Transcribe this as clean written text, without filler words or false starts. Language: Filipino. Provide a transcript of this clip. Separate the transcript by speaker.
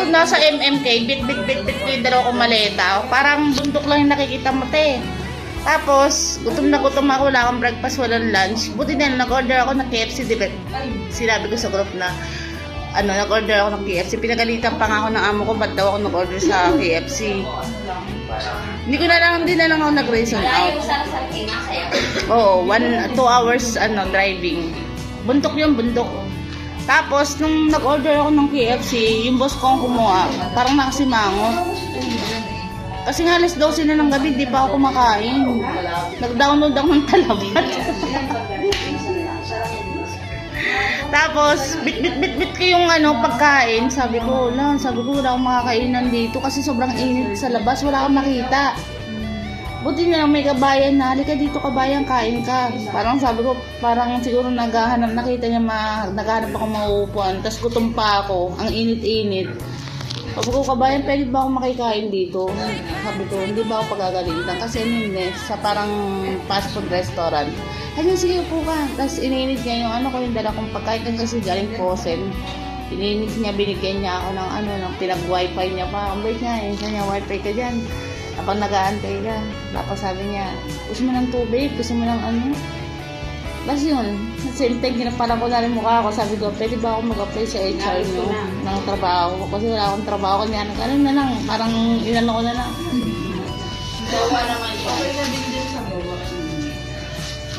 Speaker 1: nasa MMK, bit ko yung dalawa kong maleta. Parang bundok lang yung nakikita mo, te. Tapos, gutom na gutom ako, wala akong breakfast, walang lunch. Buti na nag-order ako ng KFC, di ba? Sinabi ko sa group na, nag-order ako ng KFC. Pinagalitan pa nga ako ng amo ko, ba't daw ako nag-order sa KFC. Hindi ko na lang, hindi na lang ako nag-racing out. Oo, 2 hours, driving. Bundok yung bundok. Tapos, nung nag-order ako ng KFC, yung boss ko ang kumuha, parang nakasimangot. Kasi nga alas 12 na ng gabi, di pa ako kumakain. Nag-download ako ng talabat. Tapos, bit ko yung pagkain. Sabi ko, wala akong makakainan dito kasi sobrang init sa labas, wala akong makita. Buti na lang may kabayan na, halika dito kabayan, kain ka. Parang sabi ko, parang siguro nakita niya naghahanap ako mauupuan. Tapos gutom pa ako, ang init-init. Sabi ko, kabayan, pwede ba ako makikain dito? Sabi ko, hindi ba ako pagagalitan? Kasi sa parang fast food restaurant. Ayun, sige po ka. Tapos ininit niya yung yung dala kong pagkain kasi galing frozen. Ininit niya, binigyan niya ako ng pinag-wifi niya pa. Ang bait niya, yun niya, wifi ka dyan. Habang nag-aantay ka. Tapos sabi niya, gusto mo ng tubig? Gusto mo ng Tapos yun, sinteng, kinapalan ko na rin mukha ko. Sabi ko, pwede ba ako mag-apply sa HR nyo ng trabaho? Kasi wala akong trabaho. Kanya, na lang, parang inano ko na lang.
Speaker 2: Gawa naman siya.